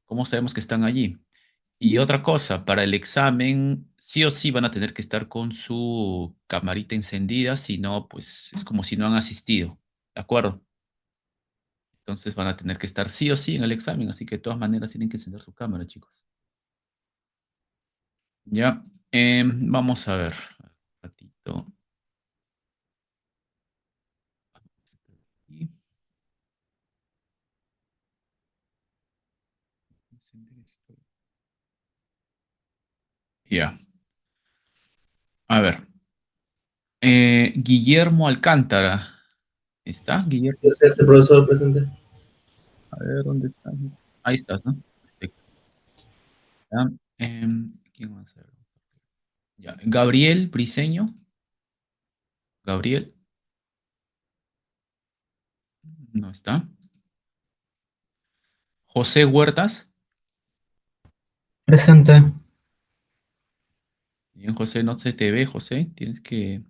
¿Cómo sabemos que están allí? Y otra cosa, para el examen, sí o sí van a tener que estar con su camarita encendida, si no, pues es como si no han asistido, ¿de acuerdo? Entonces van a tener que estar sí o sí en el examen, así que de todas maneras tienen que encender su cámara, chicos. Ya, vamos a ver. Un ratito. Y encender esto. Ya, a ver. Guillermo Alcántara. ¿Está, Guillermo? Presente, profesor, presente. A ver, ¿dónde está? Ahí estás, ¿no? Perfecto. Ya, ¿quién va a ser? Ya, Gabriel Briseño. Gabriel, no está. José Huertas. Presente. Bien, José, no se te ve, José. Tienes que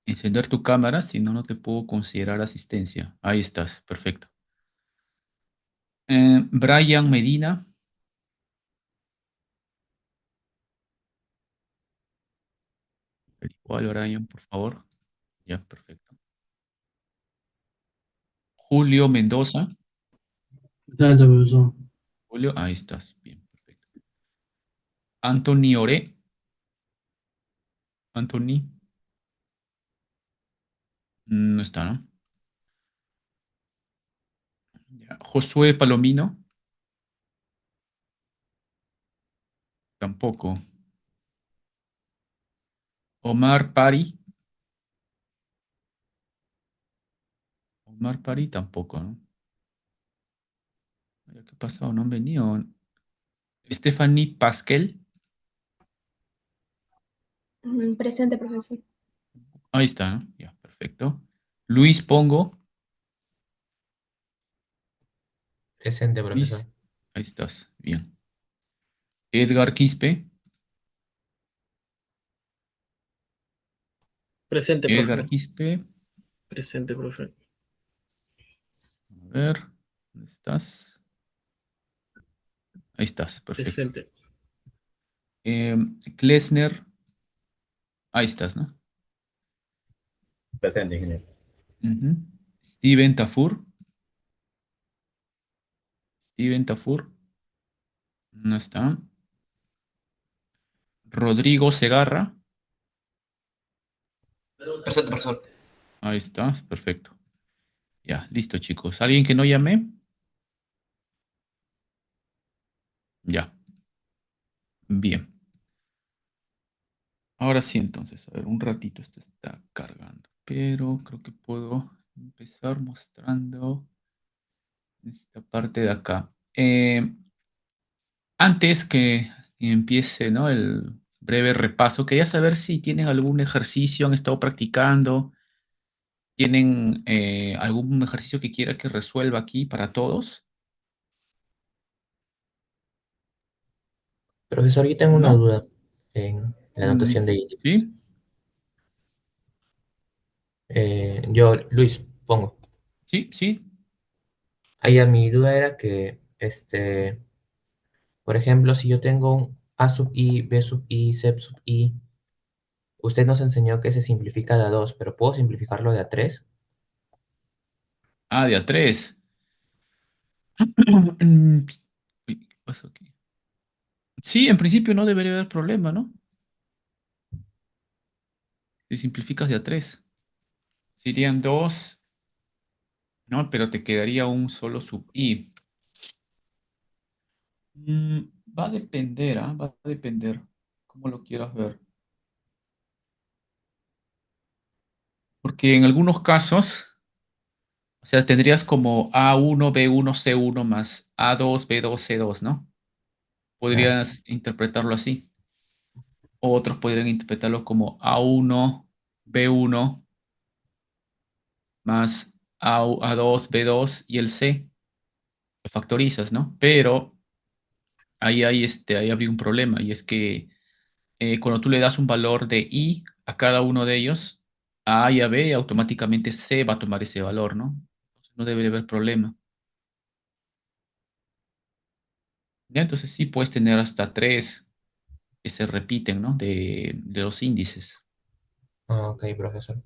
encender tu cámara, si no, no te puedo considerar asistencia. Ahí estás, perfecto. Brian Medina. Igual, Brian, por favor. Ya, perfecto. Julio Mendoza. Presente, profesor. Julio, ahí estás. Bien, perfecto. Anthony Oré. Anthony, no está, ¿no? Ya. Josué Palomino, tampoco. Omar Pari. Omar Pari, tampoco, ¿no? ¿Qué pasó? No han venido. Stephanie Pasquel. Presente, profesor. Ahí está, ¿no? Ya, perfecto. Luis Pongo. Presente, profesor. Luis, ahí estás. Bien. Edgar Quispe. Presente, Edgar profe. Quispe. Presente, profe. A ver, ¿dónde estás? Ahí estás, perfecto. Presente. Klesner. Ahí estás, ¿no? Presente, ingeniero. Ujú. Steven Tafur. Steven Tafur. No está. Rodrigo Segarra. Presente, profesor. Ahí está, perfecto. Ya, listo, chicos. ¿Alguien que no llame? Ya, bien. Ahora sí, entonces, a ver, un ratito esto está cargando, pero creo que puedo empezar mostrando esta parte de acá. Antes que empiece, ¿no? El breve repaso, quería saber si tienen algún ejercicio, han estado practicando, tienen algún ejercicio que quiera que resuelva aquí para todos, Profesor, yo tengo una ¿no? duda en la Mm, anotación de ítems. ¿sí? Yo, Luis, pongo. Sí, sí. Ahí a mi duda era que, por ejemplo, si yo tengo un A sub I, B sub I, C sub I, usted nos enseñó que se simplifica de a 2, pero ¿puedo simplificarlo de a 3? Ah, de a tres. Uy, ¿qué pasó aquí? Sí, en principio no debería haber problema, ¿no? Si simplificas de a 3. Serían 2, ¿no? Pero te quedaría un solo sub i. Mm, va a depender, ¿ah? Va a depender cómo lo quieras ver. Porque en algunos casos, o sea, tendrías como A1, B1, C1 más A2, B2, C2, ¿no? Claro. Podrías interpretarlo así. Otros podrían interpretarlo como A1, B1 más A2, B2 y el C. Lo factorizas, ¿no? Pero ahí habría un problema y es que cuando tú le das un valor de i a cada uno de ellos, a A y a B, automáticamente C va a tomar ese valor, ¿no? Entonces no debe de haber problema. ¿Ya? Entonces sí puedes tener hasta tres que se repiten, ¿no? De los índices. Ah, ok, profesor.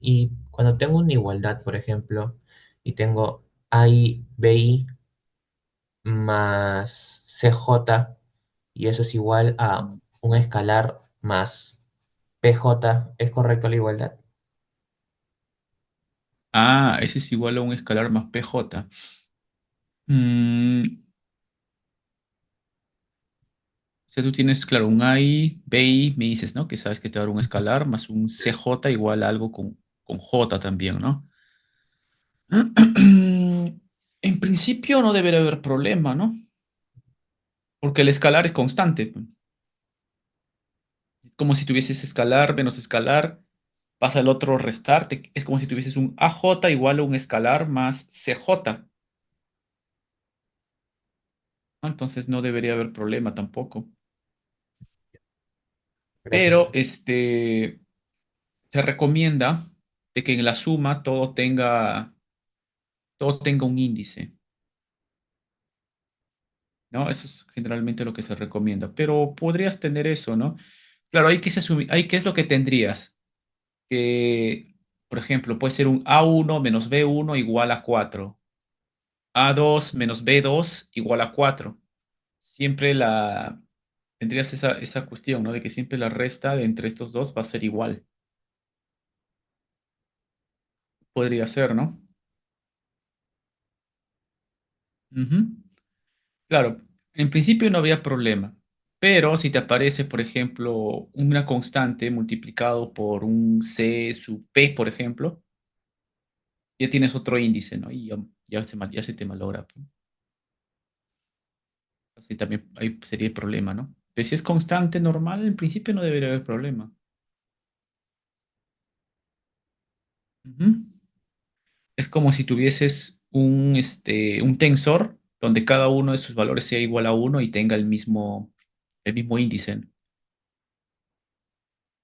Y cuando tengo una igualdad, por ejemplo, y tengo AI, BI más CJ, y eso es igual a un escalar más PJ, ¿es correcto la igualdad? Ah, ese es igual a un escalar más PJ. Mm, o sea, tú tienes, claro, un AI, BI, me dices, ¿no? Que sabes que te va a dar un escalar más un CJ igual a algo con J también, ¿no? En principio no debería haber problema, ¿no? Porque el escalar es constante, pues. Como si tuvieses escalar menos escalar, pasa el otro restar, es como si tuvieses un AJ igual a un escalar más CJ, ¿no? Entonces no debería haber problema tampoco. Gracias, Pero profe. se recomienda de que en la suma todo tenga un índice, ¿no? Eso es generalmente lo que se recomienda. Pero podrías tener eso, ¿no? Claro, ahí qué es lo que tendrías. Que, por ejemplo, puede ser un A1 menos B1 igual a 4. A2 menos B2 igual a 4. Siempre tendrías esa cuestión, ¿no? De que siempre la resta de entre estos dos va a ser igual. Podría ser, ¿no? Ujú. Claro, en principio no había problema, pero si te aparece, por ejemplo, una constante multiplicado por un C sub P, por ejemplo, ya tienes otro índice, ¿no? Y ya se te malogra, pues. Así también ahí sería el problema, ¿no? Pero si es constante, normal, en principio no debería haber problema. Ujú. Es como si tuvieses un tensor donde cada uno de sus valores sea igual a uno y tenga el mismo índice, ¿no?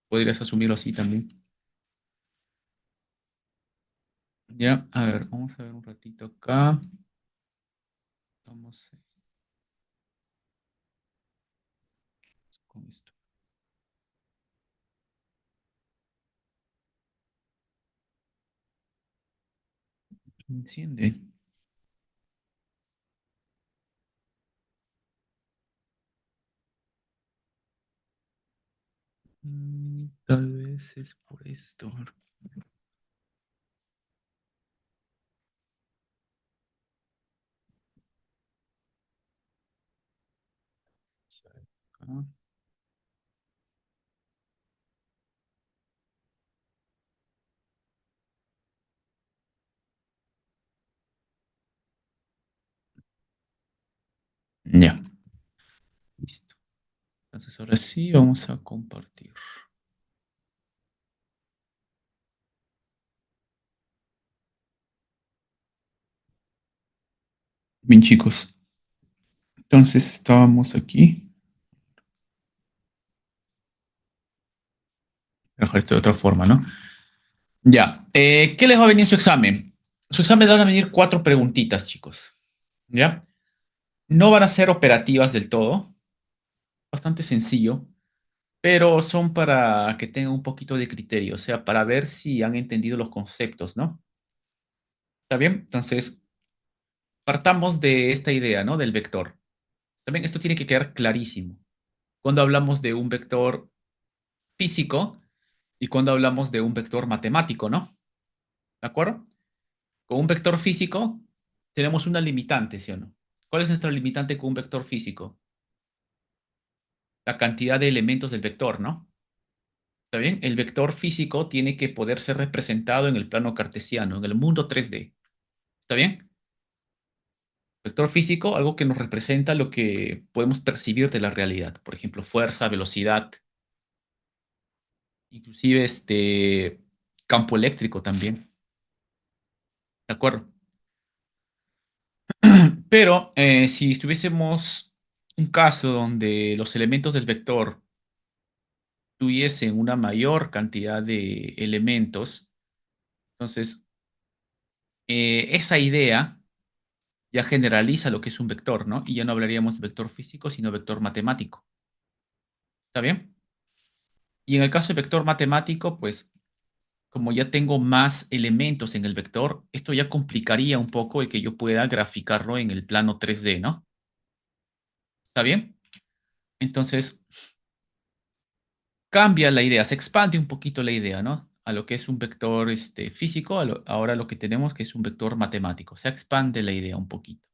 Podrías asumirlo así también. Ya, a ver, vamos a ver un ratito acá. Vamos con esto. Enciende. Tal vez es por esto. Acá. Ya, listo. Entonces ahora sí vamos a compartir. Bien, chicos. Entonces estábamos aquí. Mejor esto de otra forma, ¿no? Ya. ¿Qué les va a venir en su examen? Su examen le van a venir cuatro preguntitas, chicos. ¿Ya? No van a ser operativas del todo. Bastante sencillo. Pero son para que tengan un poquito de criterio. O sea, para ver si han entendido los conceptos, ¿no? ¿Está bien? Entonces, partamos de esta idea, ¿no? Del vector. También esto tiene que quedar clarísimo. Cuando hablamos de un vector físico y cuando hablamos de un vector matemático, ¿no? ¿De acuerdo? Con un vector físico tenemos una limitante, ¿sí o no? ¿Cuál es nuestra limitante con un vector físico? La cantidad de elementos del vector, ¿no? ¿Está bien? El vector físico tiene que poder ser representado en el plano cartesiano, en el mundo 3D. ¿Está bien? Vector físico, algo que nos representa lo que podemos percibir de la realidad. Por ejemplo, fuerza, velocidad, inclusive campo eléctrico también. ¿De acuerdo? Pero si estuviésemos un caso donde los elementos del vector tuviesen una mayor cantidad de elementos, entonces esa idea ya generaliza lo que es un vector, ¿no? Y ya no hablaríamos de vector físico, sino vector matemático. ¿Está bien? Y en el caso de vector matemático, pues como ya tengo más elementos en el vector, esto ya complicaría un poco el que yo pueda graficarlo en el plano 3D, ¿no? ¿Está bien? Entonces, cambia la idea, se expande un poquito la idea, ¿no? A lo que es un vector físico, ahora lo que tenemos que es un vector matemático. Se expande la idea un poquito.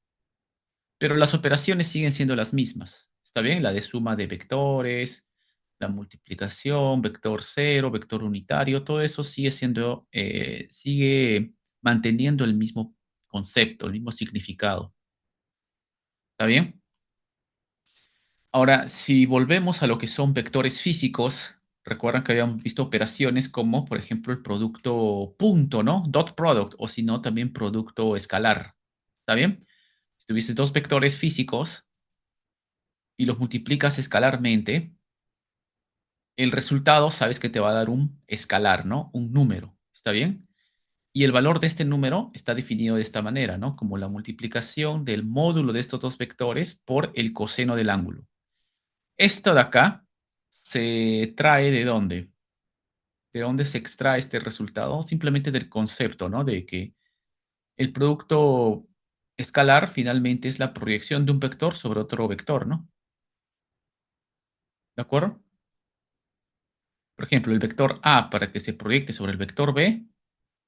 Pero las operaciones siguen siendo las mismas. ¿Está bien? La de suma de vectores, la multiplicación, vector cero, vector unitario, todo eso sigue siendo, sigue manteniendo el mismo concepto, el mismo significado. ¿Está bien? Ahora, si volvemos a lo que son vectores físicos, recuerdan que habíamos visto operaciones como, por ejemplo, el producto punto, ¿no? Dot product, o si no, también producto escalar. ¿Está bien? Si tuvieses dos vectores físicos y los multiplicas escalarmente, el resultado sabes que te va a dar un escalar, ¿no? Un número. ¿Está bien? Y el valor de este número está definido de esta manera, ¿no? Como la multiplicación del módulo de estos dos vectores por el coseno del ángulo. Esto de acá se trae ¿de dónde? ¿De dónde se extrae este resultado? Simplemente del concepto, ¿no? De que el producto escalar finalmente es la proyección de un vector sobre otro vector, ¿no? ¿De acuerdo? Por ejemplo, el vector A para que se proyecte sobre el vector B,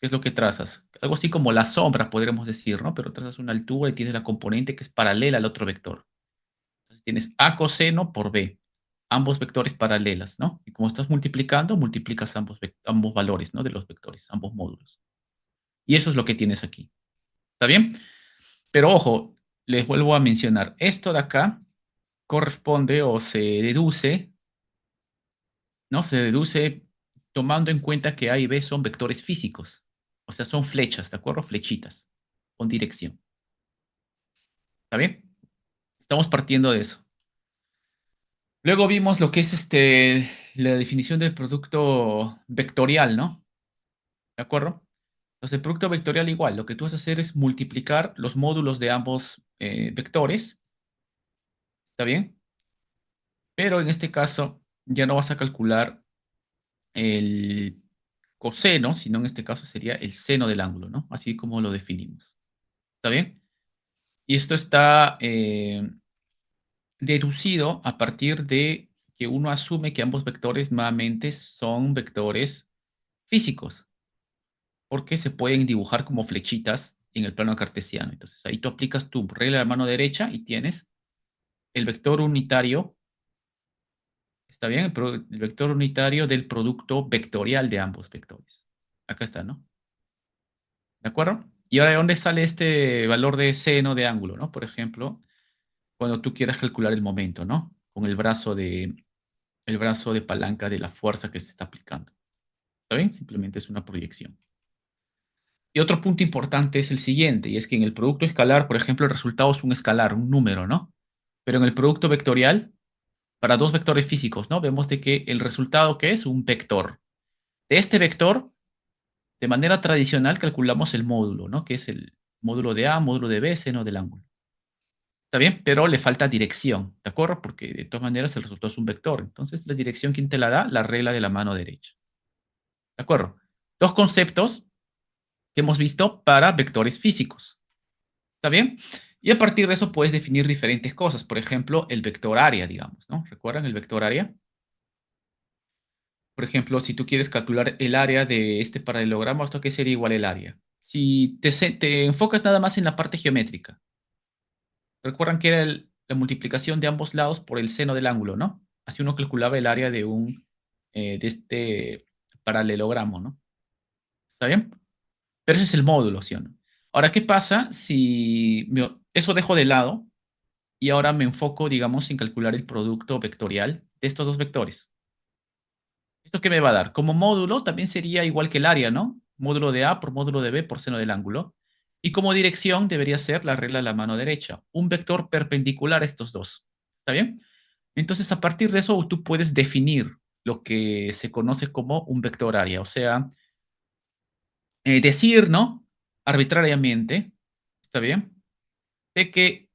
¿qué es lo que trazas? Algo así como la sombra, podríamos decir, ¿no? Pero trazas una altura y tienes la componente que es paralela al otro vector. Entonces tienes A coseno por B, ambos vectores paralelas, ¿no? Y como estás multiplicando, multiplicas ambos valores, ¿no? De los vectores, ambos módulos. Y eso es lo que tienes aquí. ¿Está bien? Pero ojo, les vuelvo a mencionar, esto de acá corresponde o se deduce, ¿no? Se deduce tomando en cuenta que A y B son vectores físicos. O sea, son flechas, ¿de acuerdo? Flechitas con dirección. ¿Está bien? Estamos partiendo de eso. Luego vimos lo que es la definición del producto vectorial, ¿no? ¿De acuerdo? Entonces, el producto vectorial igual, lo que tú vas a hacer es multiplicar los módulos de ambos vectores. ¿Está bien? Pero en este caso ya no vas a calcular el coseno, sino en este caso sería el seno del ángulo, ¿no? Así como lo definimos. ¿Está bien? Y esto está deducido a partir de que uno asume que ambos vectores nuevamente son vectores físicos, porque se pueden dibujar como flechitas en el plano cartesiano. Entonces ahí tú aplicas tu regla de la mano derecha y tienes el vector unitario, ¿está bien? El vector unitario del producto vectorial de ambos vectores. Acá está, ¿no? ¿De acuerdo? Y ahora, ¿de dónde sale este valor de seno de ángulo, ¿no? Por ejemplo, cuando tú quieras calcular el momento, ¿no? Con el brazo de palanca de la fuerza que se está aplicando. ¿Está bien? Simplemente es una proyección. Y otro punto importante es el siguiente, y es que en el producto escalar, por ejemplo, el resultado es un escalar, un número, ¿no? Pero en el producto vectorial, para dos vectores físicos, ¿no? Vemos de que el resultado que es un vector. De este vector, de manera tradicional, calculamos el módulo, ¿no? Que es el módulo de A, módulo de B, seno del ángulo. ¿Está bien? Pero le falta dirección, ¿de acuerdo? Porque de todas maneras el resultado es un vector. Entonces, la dirección, ¿quién te la da? La regla de la mano derecha. ¿De acuerdo? Dos conceptos que hemos visto para vectores físicos. ¿Está bien? Y a partir de eso puedes definir diferentes cosas. Por ejemplo, el vector área, digamos, ¿no? ¿Recuerdan el vector área? Por ejemplo, si tú quieres calcular el área de este paralelogramo, ¿esto qué sería igual el área? Si te enfocas nada más en la parte geométrica, recuerdan que era la multiplicación de ambos lados por el seno del ángulo, ¿no? Así uno calculaba el área de este paralelogramo, ¿no? ¿Está bien? Pero ese es el módulo, ¿sí o no? Ahora, ¿qué pasa si eso dejo de lado y ahora me enfoco, digamos, en calcular el producto vectorial de estos dos vectores? ¿Esto qué me va a dar? Como módulo también sería igual que el área, ¿no? Módulo de A por módulo de B por seno del ángulo. Y como dirección debería ser la regla de la mano derecha, un vector perpendicular a estos dos. ¿Está bien? Entonces, a partir de eso, tú puedes definir lo que se conoce como un vector área, o sea, decir, ¿no? Arbitrariamente, ¿está bien? de que,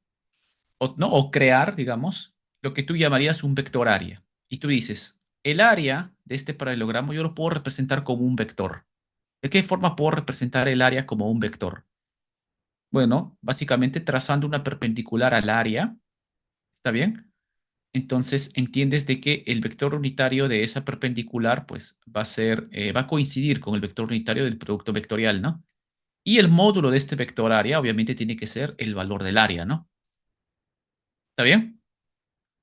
o crear, digamos, lo que tú llamarías un vector área. Y tú dices, el área de este paralelogramo yo lo puedo representar como un vector. ¿De qué forma puedo representar el área como un vector? Bueno, básicamente trazando una perpendicular al área, ¿está bien? Entonces entiendes de que el vector unitario de esa perpendicular, pues va a coincidir con el vector unitario del producto vectorial, ¿no? Y el módulo de este vector área, obviamente, tiene que ser el valor del área, ¿no? ¿Está bien?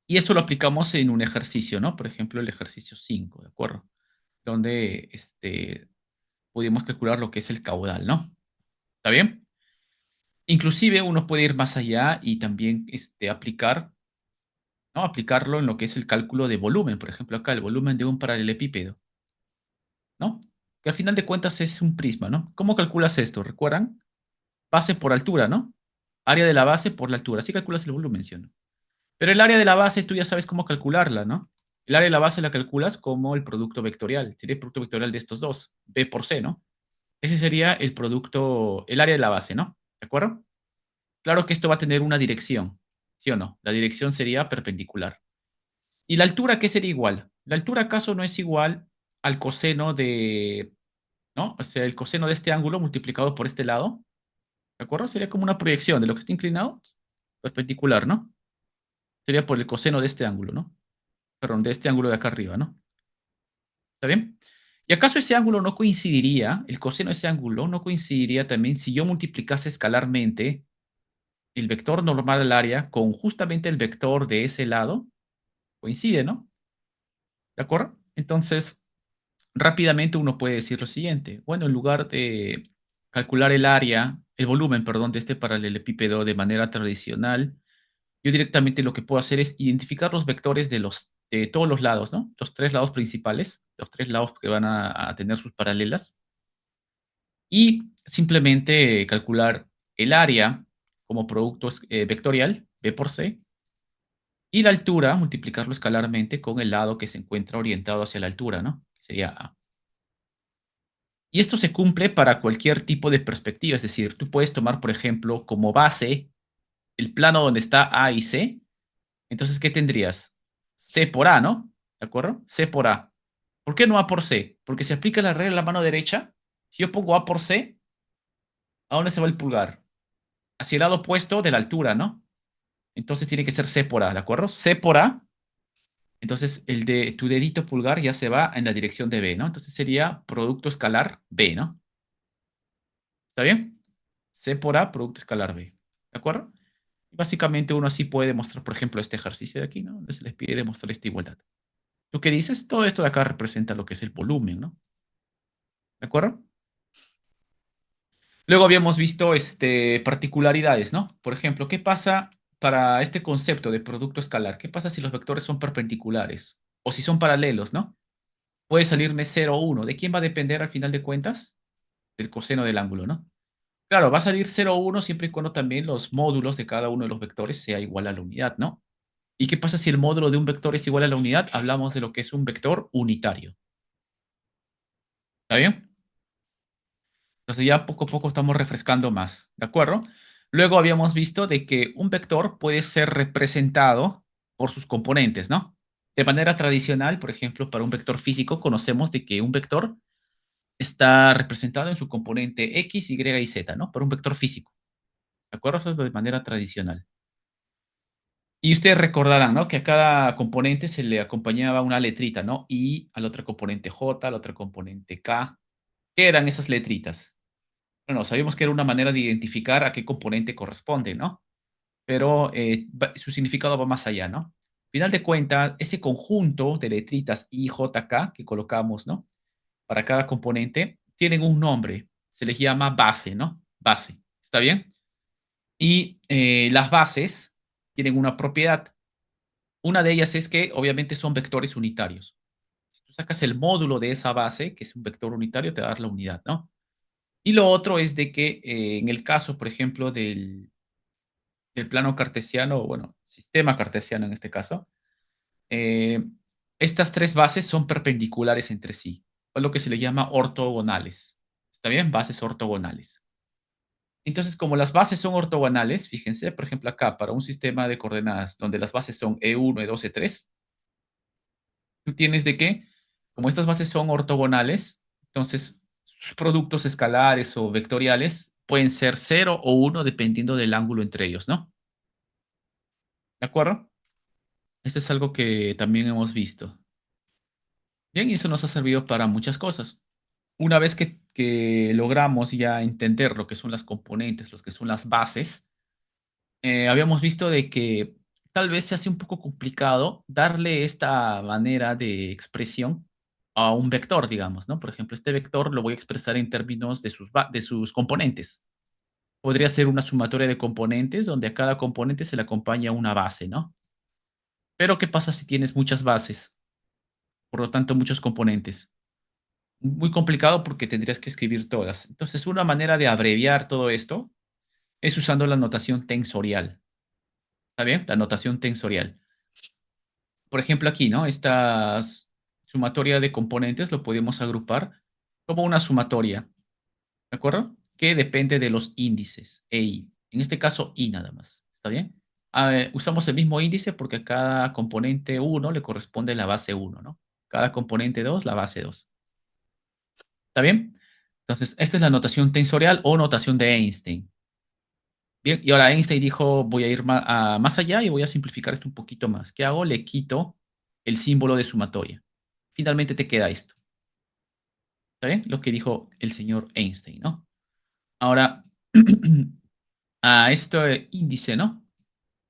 Y eso lo aplicamos en un ejercicio, ¿no? Por ejemplo, el ejercicio 5, ¿de acuerdo? Donde pudimos calcular lo que es el caudal, ¿no? ¿Está bien? Inclusive uno puede ir más allá y también ¿no? Aplicarlo en lo que es el cálculo de volumen. Por ejemplo, acá el volumen de un paralelepípedo, ¿no? Que al final de cuentas es un prisma, ¿no? ¿Cómo calculas esto? ¿Recuerdan? Base por altura, ¿no? Área de la base por la altura. Así calculas el volumen, ¿sí o no? Pero el área de la base tú ya sabes cómo calcularla, ¿no? El área de la base la calculas como el producto vectorial. Sería el producto vectorial de estos dos, B por C, ¿no? Ese sería el área de la base, ¿no? ¿De acuerdo? Claro que esto va a tener una dirección, ¿sí o no? La dirección sería perpendicular. ¿Y la altura qué sería igual? La altura acaso no es igual al coseno ¿no? O sea, el coseno de este ángulo multiplicado por este lado, ¿de acuerdo? Sería como una proyección de lo que está inclinado, perpendicular, ¿no? Sería por el coseno de este ángulo, ¿no? Perdón, de este ángulo de acá arriba, ¿no? ¿Está bien? ¿Y acaso ese ángulo no coincidiría, el coseno de ese ángulo no coincidiría también si yo multiplicase escalarmente el vector normal al área con justamente el vector de ese lado? Coincide, ¿no? ¿De acuerdo? Entonces, rápidamente uno puede decir lo siguiente. Bueno, en lugar de calcular el volumen, perdón, de este paralelepípedo de manera tradicional, yo directamente lo que puedo hacer es identificar los vectores de todos los lados, ¿no? Los tres lados principales, los tres lados que van a tener sus paralelas, y simplemente calcular el área como producto vectorial, B por C, y la altura, multiplicarlo escalarmente con el lado que se encuentra orientado hacia la altura, ¿no? Que sería A. Y esto se cumple para cualquier tipo de perspectiva, es decir, tú puedes tomar, por ejemplo, como base el plano donde está A y C. Entonces, ¿qué tendrías? C por A, ¿no? ¿De acuerdo? C por A. ¿Por qué no A por C? Porque se aplica la regla de la mano derecha. Si yo pongo A por C, ¿a dónde se va el pulgar? Hacia el lado opuesto de la altura, ¿no? Entonces tiene que ser C por A, ¿de acuerdo? C por A. Entonces, el de tu dedito pulgar ya se va en la dirección de B, ¿no? Entonces sería producto escalar B, ¿no? ¿Está bien? C por A, producto escalar B. ¿De acuerdo? Y básicamente uno así puede demostrar, por ejemplo, este ejercicio de aquí, ¿no? Donde se les pide demostrar esta igualdad. ¿Tú qué dices? Todo esto de acá representa lo que es el volumen, ¿no? ¿De acuerdo? Luego habíamos visto particularidades, ¿no? Por ejemplo, ¿qué pasa para este concepto de producto escalar? ¿Qué pasa si los vectores son perpendiculares? O si son paralelos, ¿no? Puede salirme 0 o 1. ¿De quién va a depender al final de cuentas? Del coseno del ángulo, ¿no? Claro, va a salir 0 o 1 siempre y cuando también los módulos de cada uno de los vectores sea igual a la unidad, ¿no? ¿Y qué pasa si el módulo de un vector es igual a la unidad? Hablamos de lo que es un vector unitario. ¿Está bien? Entonces ya poco a poco estamos refrescando más, ¿de acuerdo? Luego habíamos visto de que un vector puede ser representado por sus componentes, ¿no? De manera tradicional, por ejemplo, para un vector físico, conocemos de que un vector está representado en su componente X, Y y Z, ¿no? Para un vector físico, ¿de acuerdo? Eso es de manera tradicional. Y ustedes recordarán, ¿no? Que a cada componente se le acompañaba una letrita, ¿no? Y al otro componente J, al otro componente K. ¿Qué eran esas letritas? Bueno, sabíamos que era una manera de identificar a qué componente corresponde, ¿no? Pero su significado va más allá, ¿no? Final de cuentas, ese conjunto de letritas I, J, K que colocamos, ¿no? Para cada componente, tienen un nombre. Se les llama base, ¿no? Base. ¿Está bien? Y las bases tienen una propiedad. Una de ellas es que obviamente son vectores unitarios. Si tú sacas el módulo de esa base, que es un vector unitario, te va a dar la unidad, ¿no? Y lo otro es de que en el caso, por ejemplo, del plano cartesiano, o bueno, sistema cartesiano en este caso, eh, estas tres bases son perpendiculares entre sí, o lo que se le llama ortogonales. ¿Está bien? Bases ortogonales. Entonces, como las bases son ortogonales, fíjense, por ejemplo, acá, para un sistema de coordenadas donde las bases son E1, E2, E3, tú tienes de que, como estas bases son ortogonales, entonces sus productos escalares o vectoriales pueden ser 0 o 1 dependiendo del ángulo entre ellos, ¿no? ¿De acuerdo? Esto es algo que también hemos visto. Bien, y eso nos ha servido para muchas cosas. Una vez que logramos ya entender lo que son las componentes, lo que son las bases, habíamos visto de que tal vez se hace un poco complicado darle esta manera de expresión a un vector, digamos, ¿no? Por ejemplo, este vector lo voy a expresar en términos de sus componentes. Podría ser una sumatoria de componentes donde a cada componente se le acompaña una base, ¿no? Pero ¿qué pasa si tienes muchas bases? Por lo tanto, muchos componentes. Muy complicado porque tendrías que escribir todas. Entonces, una manera de abreviar todo esto es usando la notación tensorial. ¿Está bien? La notación tensorial. Por ejemplo, aquí, ¿no? Esta sumatoria de componentes lo podemos agrupar como una sumatoria, ¿de acuerdo? Que depende de los índices, E I. En este caso, I nada más. ¿Está bien? Usamos el mismo índice porque a cada componente 1 le corresponde la base 1, ¿no? Cada componente 2, la base 2. ¿Está bien? Entonces, esta es la notación tensorial o notación de Einstein. Bien, y ahora Einstein dijo, voy a ir más allá y voy a simplificar esto un poquito más. ¿Qué hago? Le quito el símbolo de sumatoria. Finalmente te queda esto. ¿Está bien? Lo que dijo el señor Einstein, ¿no? Ahora, a este índice, ¿no?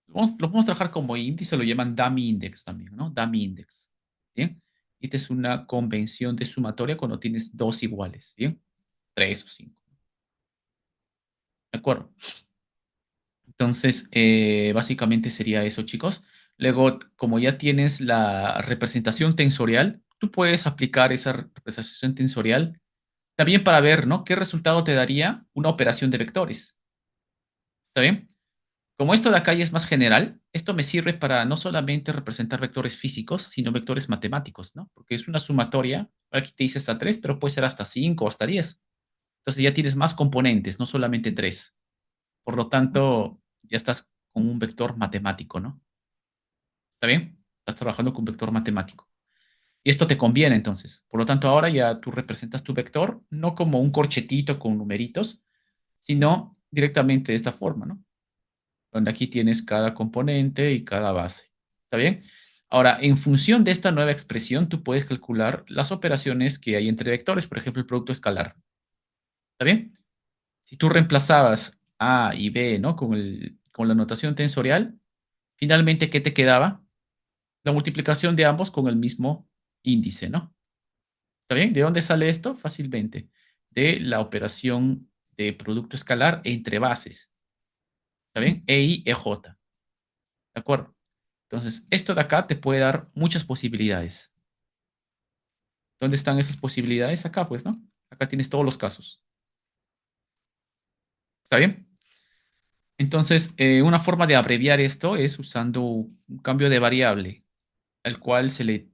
Lo podemos trabajar como índice, lo llaman dummy index también, ¿no? Dummy index. ¿Bien? Esta es una convención de sumatoria cuando tienes dos iguales, ¿bien? 3 o 5. ¿De acuerdo? Entonces, básicamente sería eso, chicos. Luego, como ya tienes la representación tensorial, tú puedes aplicar esa representación tensorial también para ver, ¿no? ¿Qué resultado te daría una operación de vectores? ¿Está bien? Como esto de acá ya es más general, esto me sirve para no solamente representar vectores físicos, sino vectores matemáticos, ¿no? Porque es una sumatoria, aquí te dice hasta 3, pero puede ser hasta 5 o hasta 10. Entonces ya tienes más componentes, no solamente 3. Por lo tanto, ya estás con un vector matemático, ¿no? ¿Está bien? Estás trabajando con vector matemático. Y esto te conviene entonces. Por lo tanto, ahora ya tú representas tu vector no como un corchetito con numeritos, sino directamente de esta forma, ¿no? Donde aquí tienes cada componente y cada base. ¿Está bien? Ahora, en función de esta nueva expresión, tú puedes calcular las operaciones que hay entre vectores, por ejemplo, el producto escalar. ¿Está bien? Si tú reemplazabas A y B, ¿no? Con la notación tensorial, finalmente, ¿qué te quedaba? La multiplicación de ambos con el mismo índice, ¿no? ¿Está bien? ¿De dónde sale esto? Fácilmente. De la operación de producto escalar entre bases. ¿Está bien? E I, E J. ¿De acuerdo? Entonces, esto de acá te puede dar muchas posibilidades. ¿Dónde están esas posibilidades? Acá, pues, ¿no? Acá tienes todos los casos. ¿Está bien? Entonces, una forma de abreviar esto es usando un cambio de variable, al cual se le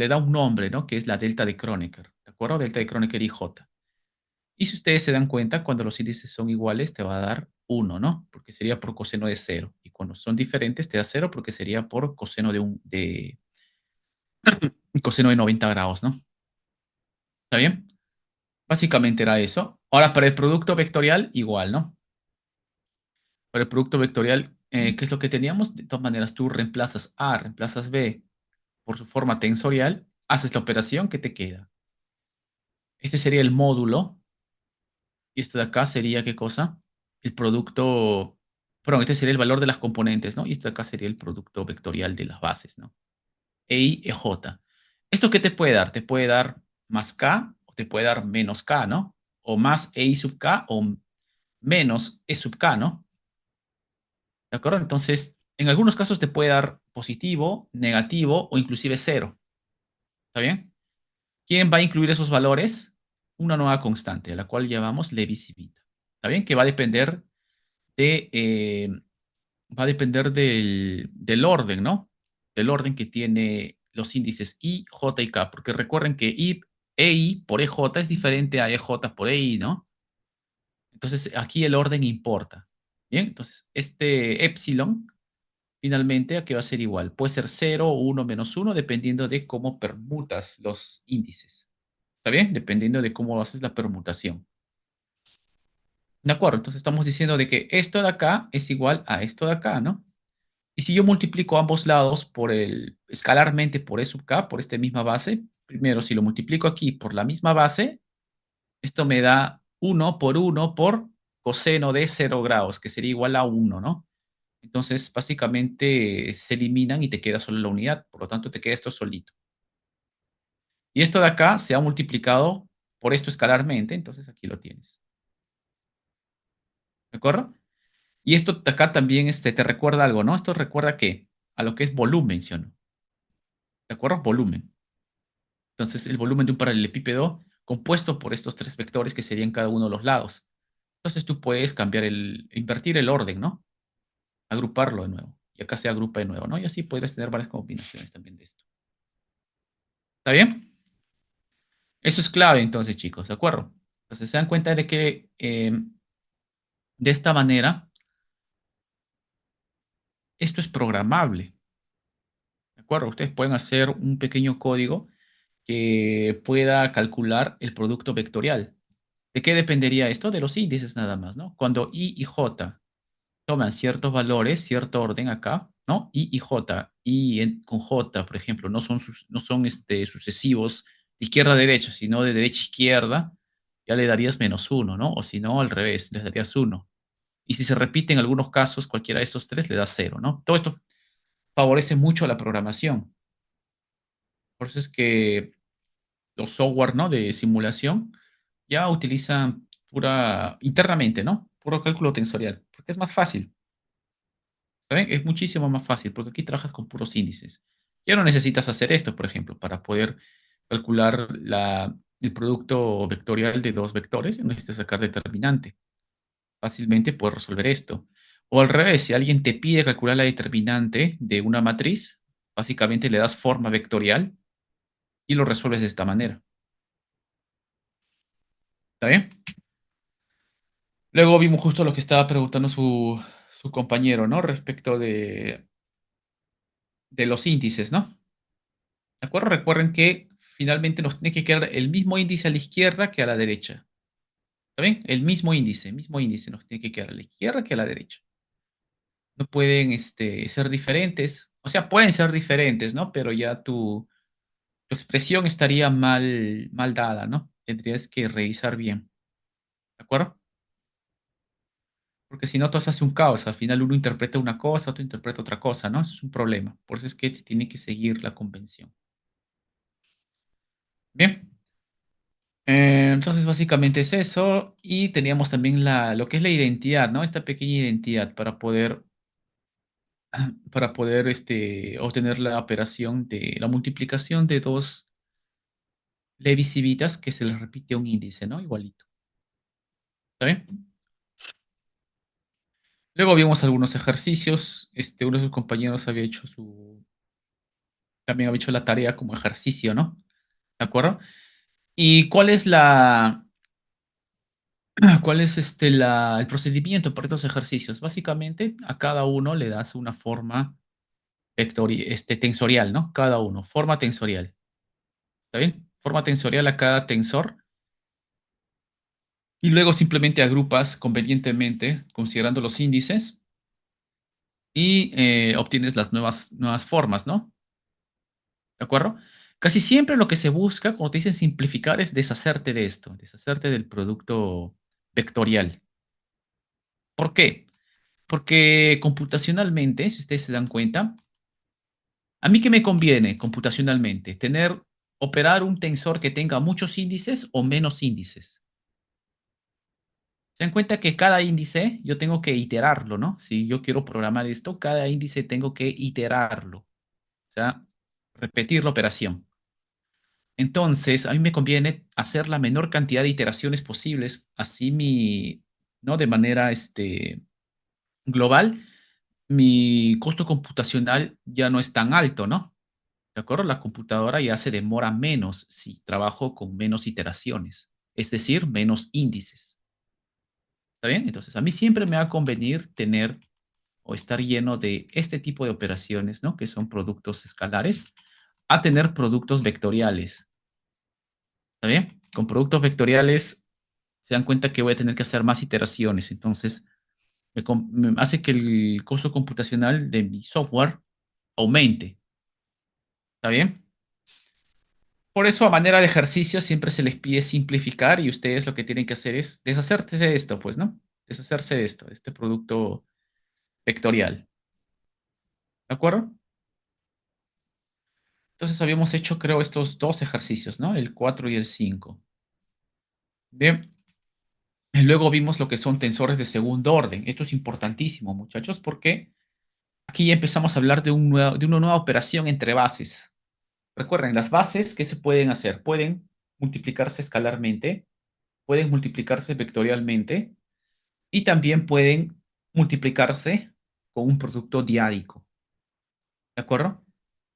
da un nombre, ¿no? Que es la delta de Kronecker. ¿De acuerdo? Delta de Kronecker IJ. Y si ustedes se dan cuenta, cuando los índices son iguales, te va a dar 1, ¿no? Porque sería por coseno de 0. Y cuando son diferentes, te da 0 porque sería por coseno de coseno de 90 grados, ¿no? ¿Está bien? Básicamente era eso. Ahora, para el producto vectorial, igual, ¿no? Para el producto vectorial, ¿qué es lo que teníamos? De todas maneras, tú reemplazas A, reemplazas B por su forma tensorial, haces la operación que te queda. Este sería el módulo. Y esto de acá sería, ¿qué cosa? El producto, perdón, este sería el valor de las componentes, ¿no? Y esto de acá sería el producto vectorial de las bases, ¿no? E I, E, J. ¿Esto qué te puede dar? Te puede dar más K o te puede dar menos K, ¿no? O más E I sub K o menos E sub K, ¿no? ¿De acuerdo? Entonces, en algunos casos te puede dar positivo, negativo o inclusive cero. ¿Está bien? ¿Quién va a incluir esos valores? Una nueva constante, a la cual llamamos Levi-Civita. ¿Está bien? Que de, eh, va a depender del orden, ¿no? Del orden que tiene los índices I, J y K. Porque recuerden que EI por EJ es diferente a EJ por EI, ¿no? Entonces, aquí el orden importa. Bien, entonces, este epsilon, finalmente, aquí va a ser igual. Puede ser 0, 1, -1, dependiendo de cómo permutas los índices. ¿Está bien? Dependiendo de cómo haces la permutación. ¿De acuerdo? Entonces, estamos diciendo de que esto de acá es igual a esto de acá, ¿no? Y si yo multiplico ambos lados escalarmente por E sub k, por esta misma base, primero, si lo multiplico aquí por la misma base, esto me da 1 por 1 por coseno de 0 grados, que sería igual a 1, ¿no? Entonces, básicamente se eliminan y te queda solo la unidad. Por lo tanto, te queda esto solito. Y esto de acá se ha multiplicado por esto escalarmente, entonces aquí lo tienes. ¿De acuerdo? Y esto de acá también te recuerda algo, ¿no? Esto recuerda que a lo que es volumen, ¿sí o no? ¿De acuerdo? Volumen. Entonces, el volumen de un paralelepípedo compuesto por estos tres vectores que serían cada uno de los lados. Entonces, tú puedes invertir el orden, ¿no? Agruparlo de nuevo. Y acá se agrupa de nuevo, ¿no? Y así puedes tener varias combinaciones también de esto. ¿Está bien? Eso es clave entonces, chicos, ¿de acuerdo? Entonces se dan cuenta de que de esta manera esto es programable, ¿de acuerdo? Ustedes pueden hacer un pequeño código que pueda calcular el producto vectorial. ¿De qué dependería esto? De los índices nada más, ¿no? Cuando I y J toman ciertos valores, cierto orden acá, ¿no? I y J, con J, por ejemplo, no son sucesivos de izquierda a derecha, sino de derecha a izquierda, ya le darías -1, ¿no? O si no, al revés, les darías 1. Y si se repite en algunos casos, cualquiera de estos tres le da 0, ¿no? Todo esto favorece mucho a la programación. Por eso es que los software, ¿no? De simulación ya utilizan internamente, ¿no? Puro cálculo tensorial, porque es más fácil. ¿Saben? Es muchísimo más fácil porque aquí trabajas con puros índices. Ya no necesitas hacer esto, por ejemplo, para poder calcular el producto vectorial de dos vectores. No necesitas sacar determinante. Fácilmente puedes resolver esto. O al revés, si alguien te pide calcular la determinante de una matriz, básicamente le das forma vectorial y lo resuelves de esta manera. ¿Está bien? Luego vimos justo lo que estaba preguntando su compañero, ¿no? Respecto de los índices, ¿no? ¿De acuerdo? Recuerden que finalmente nos tiene que quedar el mismo índice a la izquierda que a la derecha. ¿Está bien? El mismo índice nos tiene que quedar a la izquierda que a la derecha. No pueden ser diferentes. O sea, pueden ser diferentes, ¿no? Pero ya tu expresión estaría mal dada, ¿no? Tendrías que revisar bien. ¿De acuerdo? Porque si no, todo se hace un caos. Al final uno interpreta una cosa, otro interpreta otra cosa, ¿no? Eso es un problema. Por eso es que tiene que seguir la convención. Bien. Entonces, básicamente es eso. Y teníamos también lo que es la identidad, ¿no? Esta pequeña identidad para poder obtener la operación de la multiplicación de dos levisivitas que se les repite un índice, ¿no? Igualito. ¿Está bien? Luego vimos algunos ejercicios. Uno de sus compañeros también había hecho la tarea como ejercicio, ¿no? ¿De acuerdo? ¿Y cuál es el procedimiento para estos ejercicios? Básicamente, a cada uno le das una forma tensorial, ¿no? Cada uno, forma tensorial. ¿Está bien? Forma tensorial a cada tensor. Y luego simplemente agrupas convenientemente, considerando los índices, y obtienes las nuevas formas, ¿no? ¿De acuerdo? Casi siempre lo que se busca, como te dicen, simplificar es deshacerte de esto, deshacerte del producto vectorial. ¿Por qué? Porque computacionalmente, si ustedes se dan cuenta, ¿a mí qué me conviene computacionalmente? Operar un tensor que tenga muchos índices o menos índices. Se dan cuenta que cada índice yo tengo que iterarlo, ¿no? Si yo quiero programar esto, cada índice tengo que iterarlo. O sea, repetir la operación. Entonces, a mí me conviene hacer la menor cantidad de iteraciones posibles, así ¿no? De manera global, mi costo computacional ya no es tan alto, ¿no? ¿De acuerdo? La computadora ya se demora menos si trabajo con menos iteraciones, es decir, menos índices. ¿Está bien? Entonces, a mí siempre me va a convenir tener o estar lleno de este tipo de operaciones, ¿no? Que son productos escalares, a tener productos vectoriales. ¿Está bien? Con productos vectoriales se dan cuenta que voy a tener que hacer más iteraciones. Entonces, me hace que el costo computacional de mi software aumente. ¿Está bien? Por eso, a manera de ejercicio, siempre se les pide simplificar y ustedes lo que tienen que hacer es deshacerse de esto, pues, ¿no? Deshacerse de esto, de este producto vectorial. ¿De acuerdo? Entonces habíamos hecho, creo, estos dos ejercicios, ¿no? El 4 y el 5. Bien. Y luego vimos lo que son tensores de segundo orden. Esto es importantísimo, muchachos, porque aquí ya empezamos a hablar de, de una nueva operación entre bases. Recuerden, las bases, ¿qué se pueden hacer? Pueden multiplicarse escalarmente, pueden multiplicarse vectorialmente y también pueden multiplicarse con un producto diádico. ¿De acuerdo?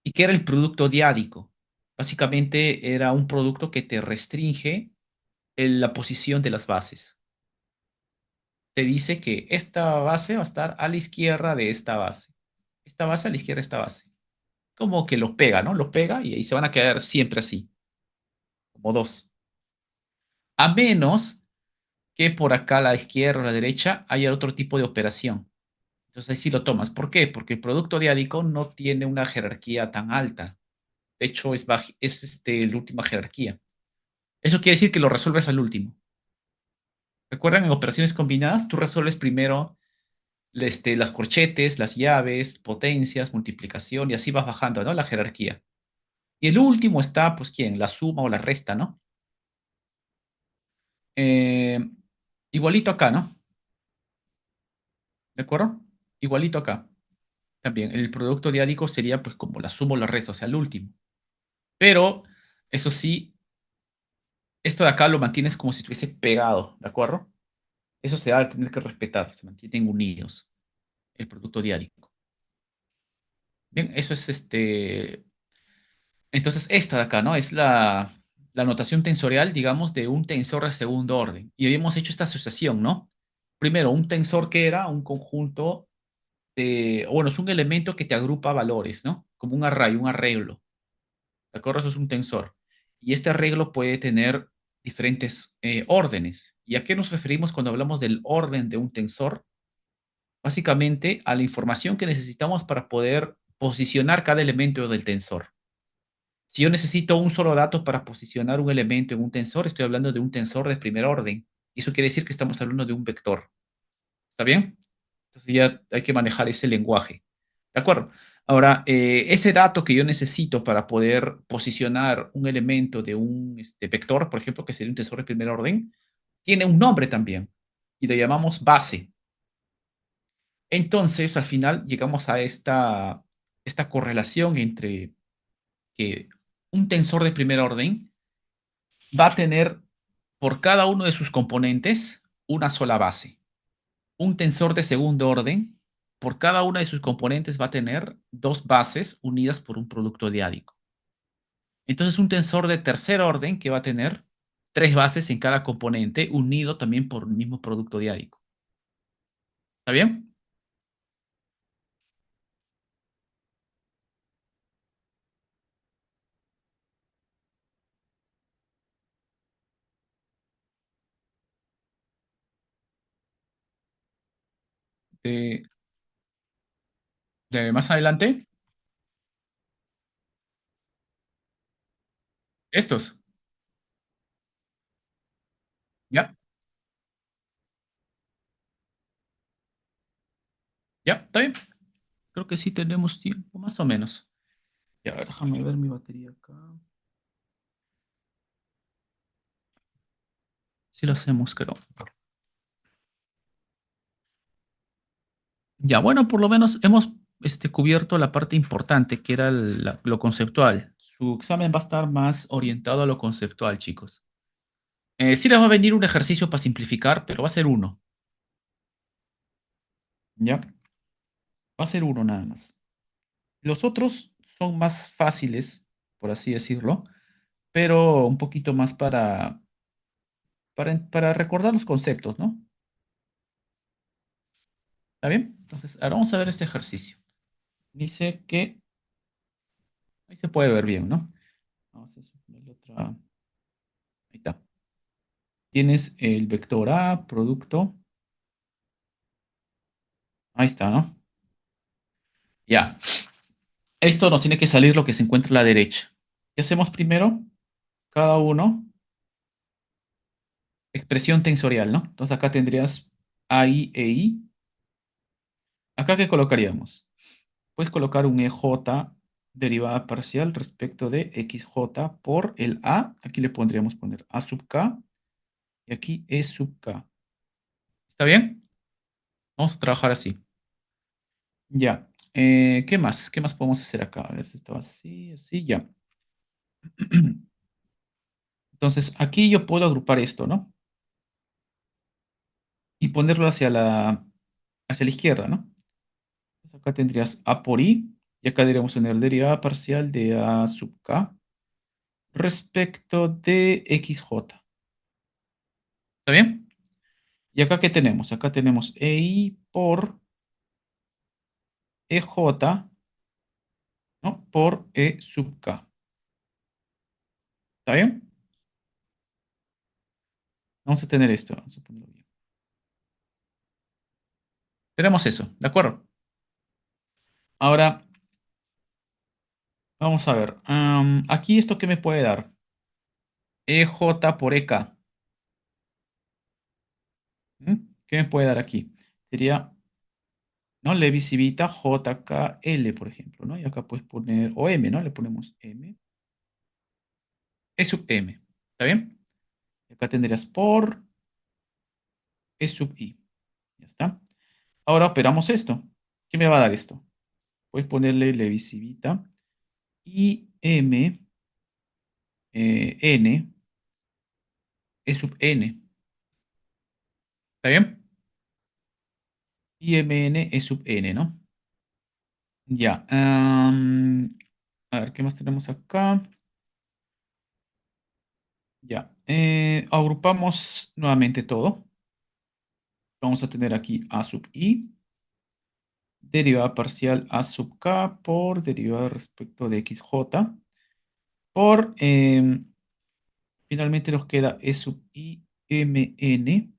¿Y qué era el producto diádico? Básicamente era un producto que te restringe la posición de las bases. Te dice que esta base va a estar a la izquierda de esta base. Esta base a la izquierda de esta base. Como que los pega, ¿no? Los pega y ahí se van a quedar siempre así, como dos. A menos que por acá a la izquierda o a la derecha haya otro tipo de operación. Entonces ahí sí lo tomas. ¿Por qué? Porque el producto diádico no tiene una jerarquía tan alta. De hecho, es la última jerarquía. Eso quiere decir que lo resuelves al último. ¿Recuerdan? En operaciones combinadas, tú resuelves primero las corchetes, las llaves, potencias, multiplicación, y así vas bajando, ¿no? La jerarquía. Y el último está, pues, ¿quién? La suma o la resta, ¿no? Eh, igualito acá, ¿no? ¿De acuerdo? Igualito acá. También, el producto diádico sería, pues, como la suma o la resta, o sea, el último. Pero, eso sí, esto de acá lo mantienes como si estuviese pegado, ¿de acuerdo? Eso se va a tener que respetar, se mantienen unidos, el producto diádico. Bien, eso es Entonces, esta de acá, ¿no? Es la notación tensorial, digamos, de un tensor de segundo orden. Y habíamos hecho esta asociación, ¿no? Primero, un tensor que era un conjunto bueno, es un elemento que te agrupa valores, ¿no? Como un array, un arreglo. ¿De acuerdo? Eso es un tensor. Y este arreglo puede tener diferentes órdenes. ¿Y a qué nos referimos cuando hablamos del orden de un tensor? Básicamente a la información que necesitamos para poder posicionar cada elemento del tensor. Si yo necesito un solo dato para posicionar un elemento en un tensor, estoy hablando de un tensor de primer orden. Y eso quiere decir que estamos hablando de un vector. ¿Está bien? Entonces ya hay que manejar ese lenguaje. ¿De acuerdo? Ahora, ese dato que yo necesito para poder posicionar un elemento de un vector, por ejemplo, que sería un tensor de primer orden, tiene un nombre también. Y lo llamamos base. Entonces, al final llegamos a esta correlación entre que un tensor de primer orden va a tener por cada uno de sus componentes una sola base. Un tensor de segundo orden, por cada una de sus componentes va a tener dos bases unidas por un producto diádico. Entonces, un tensor de tercer orden que va a tener tres bases en cada componente, unido también por el mismo producto diádico. ¿Está bien? De, de más adelante, estos. ¿Ya? ¿Ya? ¿Está bien? Creo que sí tenemos tiempo, más o menos. Ya, a ver, déjame ver mi batería acá. Sí lo hacemos, creo. Ya, bueno, por lo menos hemos cubierto la parte importante, que era lo conceptual. Su examen va a estar más orientado a lo conceptual, chicos. Sí les va a venir un ejercicio para simplificar, pero va a ser uno. ¿Ya? Va a ser uno nada más. Los otros son más fáciles, por así decirlo, pero un poquito más para recordar los conceptos, ¿no? ¿Está bien? Entonces, ahora vamos a ver este ejercicio. Dice que ahí se puede ver bien, ¿no? Vamos a ponerle otra. Ahí está. Tienes el vector A, producto. Ahí está, ¿no? Ya. Esto nos tiene que salir lo que se encuentra a la derecha. ¿Qué hacemos primero? Cada uno, expresión tensorial, ¿no? Entonces acá tendrías A, I, E, I. ¿Acá qué colocaríamos? Puedes colocar un EJ derivada parcial respecto de XJ por el A. Aquí le podríamos poner A sub K y aquí E sub K. ¿Está bien? Vamos a trabajar así. Ya. ¿Qué más? ¿Qué más podemos hacer acá? A ver si estaba así, así, ya. Entonces, aquí yo puedo agrupar esto, ¿no? Y ponerlo hacia la izquierda, ¿no? Entonces, acá tendrías A por I, y acá deberíamos tener derivada parcial de A sub K respecto de XJ. ¿Está bien? ¿Y acá qué tenemos? Acá tenemos EI por EJ, ¿no? Por E sub K. ¿Está bien? Vamos a tener esto. Vamos a ponerlo bien. Tenemos eso, ¿de acuerdo? Ahora, vamos a ver. Aquí esto qué me puede dar. EJ por EK. ¿Mm? ¿Qué me puede dar aquí? Sería, ¿no? Levi Civita JKL, por ejemplo, ¿no? Y acá puedes poner, o M, ¿no? Le ponemos M. E sub M. ¿Está bien? Y acá tendrías por E sub I. Ya está. Ahora operamos esto. ¿Qué me va a dar esto? Puedes ponerle Levi Civita y M, N, E sub N. ¿Está bien? Y MN E sub N, ¿no? Ya. A ver, ¿qué más tenemos acá? Ya. Agrupamos nuevamente todo. Vamos a tener aquí A sub I, derivada parcial A sub K por derivada respecto de XJ, por, finalmente nos queda E sub I MN,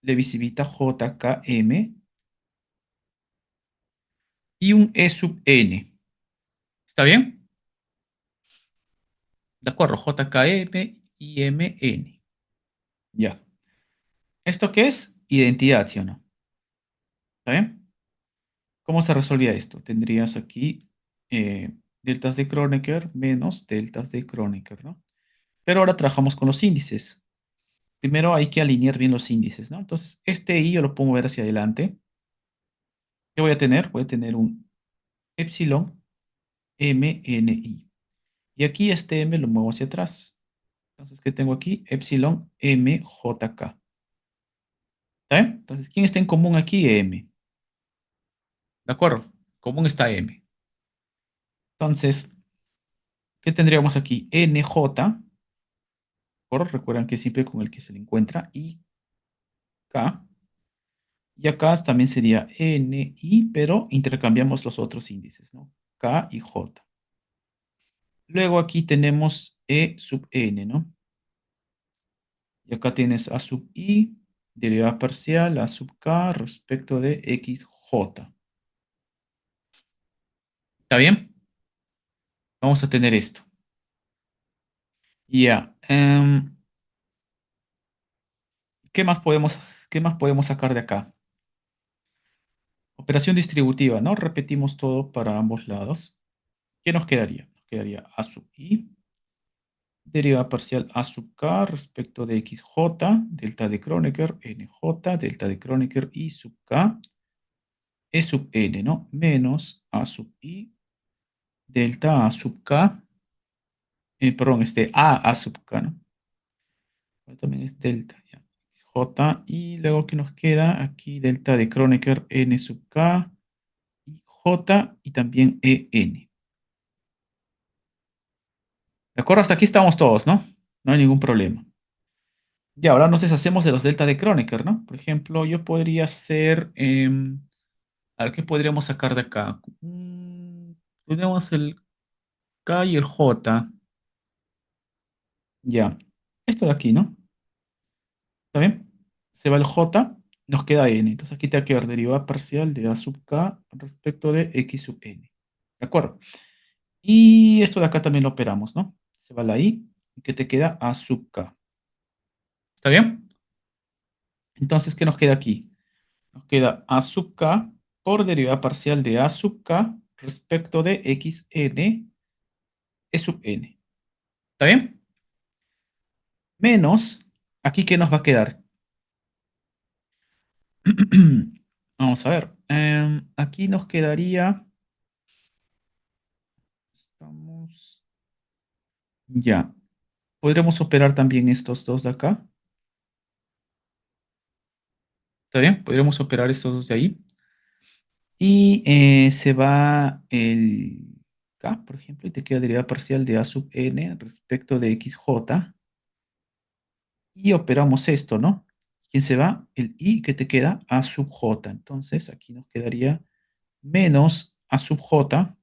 Levisivita JKM, y un E sub N. ¿Está bien? De acuerdo, JKM y MN. Ya. ¿Esto qué es? Identidad, ¿sí o no? ¿Está bien? ¿Cómo se resolvía esto? Tendrías aquí deltas de Kronecker menos deltas de Kronecker, ¿no? Pero ahora trabajamos con los índices. Primero hay que alinear bien los índices, ¿no? Entonces, este I yo lo puedo mover hacia adelante. ¿Qué voy a tener? Voy a tener un epsilon MNI. Y aquí este M lo muevo hacia atrás. Entonces, ¿qué tengo aquí? Epsilon MJK. ¿Está bien? Entonces, ¿quién está en común aquí? M. ¿De acuerdo? Común está M. Entonces, ¿qué tendríamos aquí? NJ, ¿por? Recuerdan que siempre con el que se le encuentra, y K. Y acá también sería NI, pero intercambiamos los otros índices, ¿no? K y J. Luego aquí tenemos E sub N, ¿no? Y acá tienes A sub I, derivada parcial, A sub K respecto de XJ. ¿Está bien? Vamos a tener esto. Ya. ¿Qué más podemos sacar de acá? Operación distributiva, ¿no? Repetimos todo para ambos lados. ¿Qué nos quedaría? Nos quedaría A sub I, derivada parcial A sub K respecto de XJ, delta de Kronecker, NJ, delta de Kronecker I sub K, E sub N, ¿no? Menos A sub I, delta A sub K, perdón, A sub K, ¿no? Bueno, también es delta, ya. J, y luego que nos queda aquí delta de Kronecker N sub K, y J, y también EN. ¿De acuerdo? Hasta aquí estamos todos, ¿no? No hay ningún problema. Y ahora nos deshacemos de los delta de Kronecker, ¿no? Por ejemplo, yo podría hacer A ver, ¿qué podríamos sacar de acá? Tenemos el K y el J. Ya. Esto de aquí, ¿no? ¿Está bien? Se va el J, nos queda N. Entonces aquí te va a quedar derivada parcial de A sub K respecto de X sub N. ¿De acuerdo? Y esto de acá también lo operamos, ¿no? Se va la I y que te queda A sub K. ¿Está bien? Entonces, ¿qué nos queda aquí? Nos queda A sub K por derivada parcial de A sub K respecto de XN E sub N. ¿Está bien? Menos, aquí, ¿qué nos va a quedar? Vamos a ver. Aquí nos quedaría. Estamos. Ya. Podremos operar también estos dos de acá. ¿Está bien? Podríamos operar estos dos de ahí. Y se va el K, por ejemplo, y te queda derivada parcial de A sub N respecto de XJ. Y operamos esto, ¿no? ¿Quién se va? El I que te queda A sub J. Entonces aquí nos quedaría menos A sub J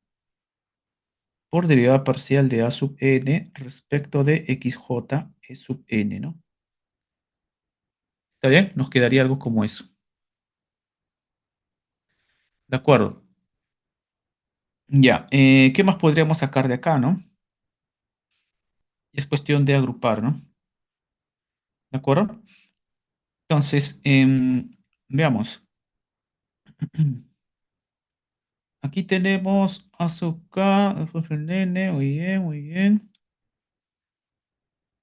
por derivada parcial de A sub N respecto de XJ E sub N, ¿no? ¿Está bien? Nos quedaría algo como eso. De acuerdo. Ya. ¿Qué más podríamos sacar de acá, no? Es cuestión de agrupar, ¿no? ¿De acuerdo? Entonces, veamos. Aquí tenemos azúcar, después el N, muy bien, muy bien.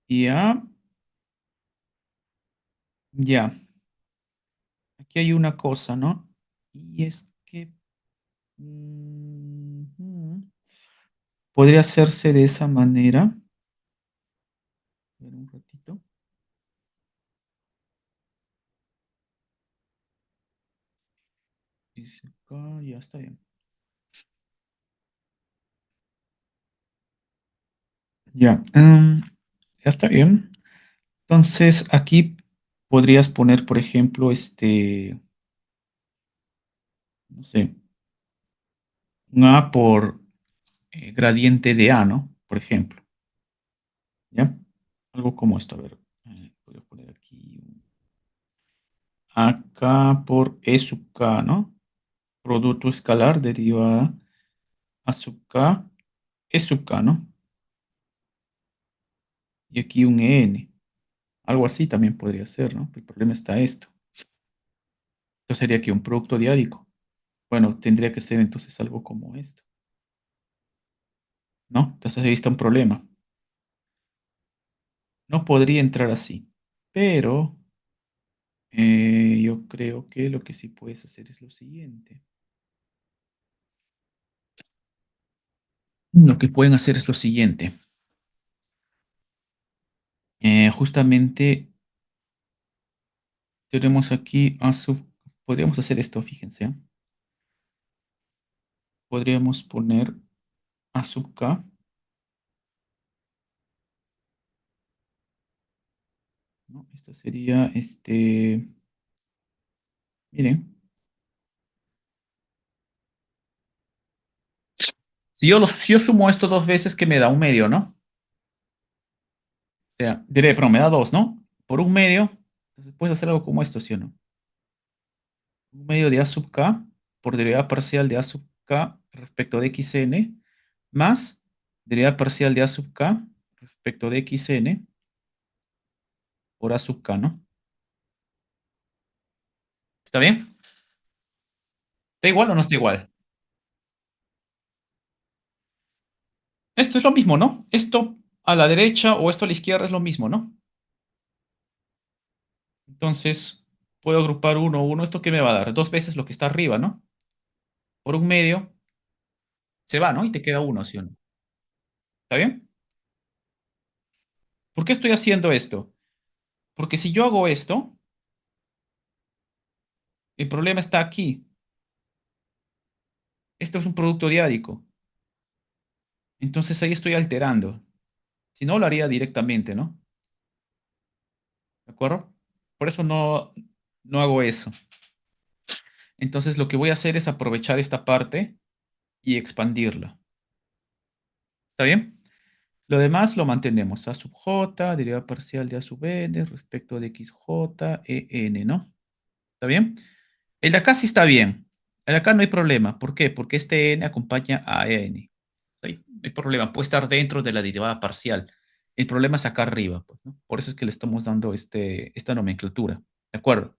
Ya, ya. Aquí hay una cosa, ¿no? Y es que podría hacerse de esa manera. A ver un ratito. Dice acá, ya está bien. Ya, ya está bien. Entonces, aquí podrías poner, por ejemplo, no sé, un A por gradiente de A, ¿no? Por ejemplo, ¿ya? Algo como esto, a ver, voy a poner aquí un AK por E sub K, ¿no? Producto escalar derivada A sub K, E sub K, ¿no? Y aquí un EN. Algo así también podría ser, ¿no? El problema está esto. Esto sería aquí un producto diádico. Bueno, tendría que ser entonces algo como esto, ¿no? Entonces ahí está un problema. No podría entrar así, pero yo creo que lo que sí puedes hacer es lo siguiente. Lo que pueden hacer es lo siguiente. Justamente tenemos aquí a sub. Podríamos hacer esto, fíjense. Podríamos poner a sub k. ¿No? Esto sería Miren. Si yo sumo esto dos veces, que me da un medio, ¿no? O sea, diré, pero me da dos, ¿no? Por un medio, entonces puedes hacer algo como esto, ¿sí o no? Un medio de a sub k por derivada parcial de a sub k respecto de xn más derivada parcial de a sub k respecto de xn por a sub k, ¿no? ¿Está bien? ¿Está igual o no está igual? Esto es lo mismo, ¿no? Esto a la derecha o esto a la izquierda es lo mismo, ¿no? Entonces, puedo agrupar uno, uno. ¿Esto qué me va a dar? Dos veces lo que está arriba, ¿no? Por un medio, se va, ¿no? Y te queda uno, ¿sí o no? ¿Está bien? ¿Por qué estoy haciendo esto? Porque si yo hago esto, el problema está aquí. Esto es un producto diádico. Entonces ahí estoy alterando. Si no, lo haría directamente, ¿no? ¿De acuerdo? Por eso no hago eso. Entonces lo que voy a hacer es aprovechar esta parte y expandirla. ¿Está bien? Lo demás lo mantenemos. A sub j, derivada parcial de a sub n respecto de xj e n, ¿no? ¿Está bien? El de acá sí está bien. El de acá no hay problema. ¿Por qué? Porque este n acompaña a n. No hay problema. Puede estar dentro de la derivada parcial. El problema es acá arriba, pues, ¿no? Por eso es que le estamos dando esta nomenclatura. ¿De acuerdo?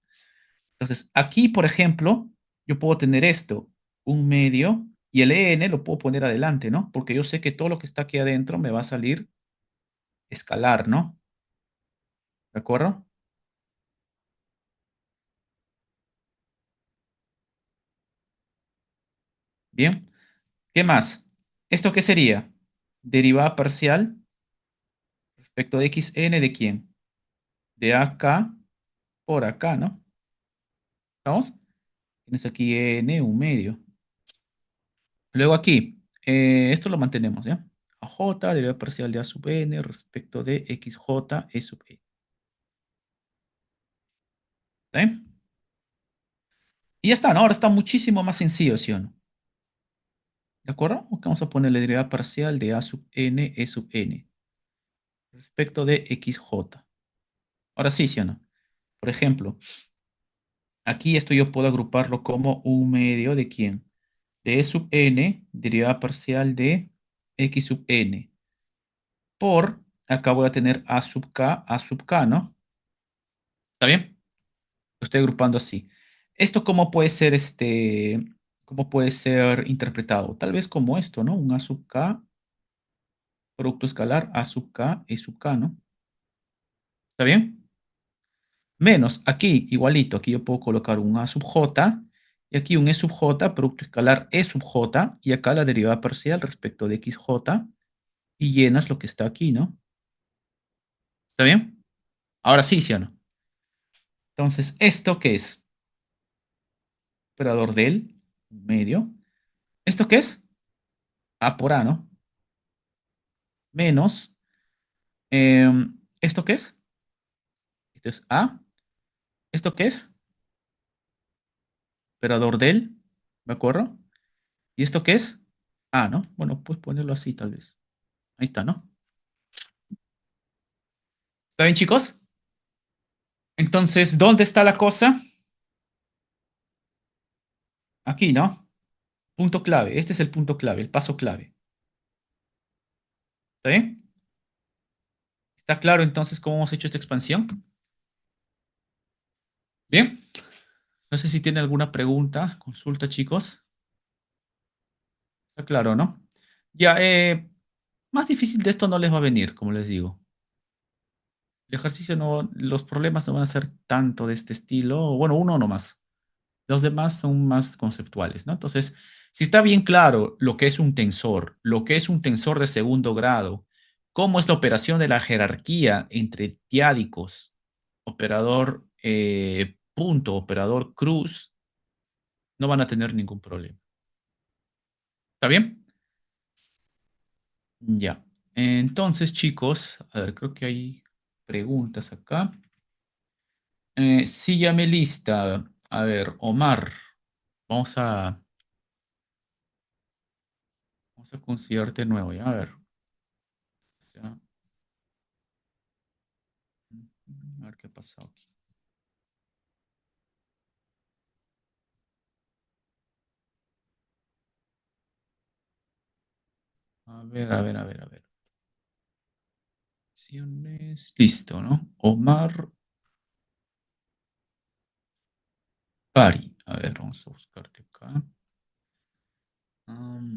Entonces, aquí, por ejemplo, yo puedo tener esto, un medio, y el n lo puedo poner adelante, ¿no? Porque yo sé que todo lo que está aquí adentro me va a salir escalar, ¿no? ¿De acuerdo? Bien. ¿Qué más? ¿Esto qué sería? Derivada parcial respecto de xn de quién? De acá por acá, ¿no? ¿Estamos? Tienes aquí n, un medio. Luego aquí, esto lo mantenemos, ¿ya? A j, derivada parcial de a sub n respecto de xj e sub e. ¿Está bien? Y ya está, ¿no? Ahora está muchísimo más sencillo, ¿sí o no? ¿De acuerdo? Ok, vamos a ponerle derivada parcial de a sub n e sub n respecto de xj. Ahora sí, ¿sí o no? Por ejemplo, aquí esto yo puedo agruparlo como un medio de quién? De e sub n, derivada parcial de x sub n. Por, acá voy a tener a sub k, ¿no? ¿Está bien? Lo estoy agrupando así. ¿Esto cómo puede ser interpretado? Tal vez como esto, ¿no? Un a sub k, producto escalar, a sub k, e sub k, ¿no? ¿Está bien? Menos, aquí, igualito, aquí yo puedo colocar un a sub j, y aquí un e sub j, producto escalar e sub j, y acá la derivada parcial respecto de xj, y llenas lo que está aquí, ¿no? ¿Está bien? Ahora sí, ¿sí o no? Entonces, ¿esto qué es? Operador del medio. ¿Esto qué es? A por A, ¿no? Menos, ¿esto qué es? Esto es A. ¿Esto qué es? Operador del, ¿de acuerdo? ¿Y esto qué es? A, ¿no? Bueno, pues ponerlo así tal vez. Ahí está, ¿no? ¿Está bien, chicos? Entonces, ¿dónde está la cosa? Aquí, ¿no? Punto clave. Este es el punto clave, el paso clave. ¿Está bien? ¿Está claro entonces cómo hemos hecho esta expansión? Bien. No sé si tiene alguna pregunta, consulta, chicos. Está claro, ¿no? Ya, más difícil de esto no les va a venir, como les digo. El ejercicio no, los problemas no van a ser tanto de este estilo, bueno, uno nomás. Los demás son más conceptuales, ¿no? Entonces, si está bien claro lo que es un tensor, lo que es un tensor de segundo grado, cómo es la operación de la jerarquía entre diádicos, operador punto, operador cruz, no van a tener ningún problema. ¿Está bien? Ya. Entonces, chicos, a ver, creo que hay preguntas acá. Sí, ya me lista. A ver, Omar, vamos a, vamos a considerarte de nuevo, ¿ya? A ver. Ya. A ver qué ha pasado aquí. A ver, a ver, a ver, a ver. Listo, ¿no? Omar Pari. A ver, vamos a buscarte acá.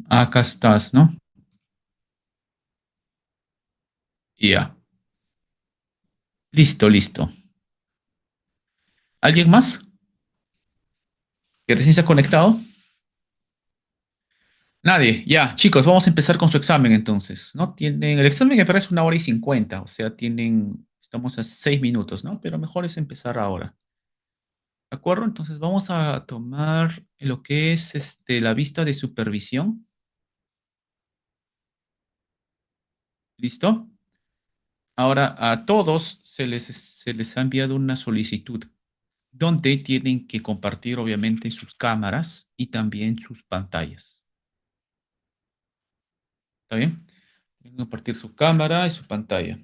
Acá estás, ¿no? Ya. Listo, listo. ¿Alguien más que recién se ha conectado? Nadie. Ya, chicos, vamos a empezar con su examen entonces, ¿no? El examen me parece 1 hora y 50, o sea, estamos a 6 minutos, ¿no? Pero mejor es empezar ahora. ¿De acuerdo? Entonces vamos a tomar lo que es la vista de supervisión. ¿Listo? Ahora a todos se les ha enviado una solicitud donde tienen que compartir obviamente sus cámaras y también sus pantallas. ¿Está bien? Tienen que compartir su cámara y su pantalla.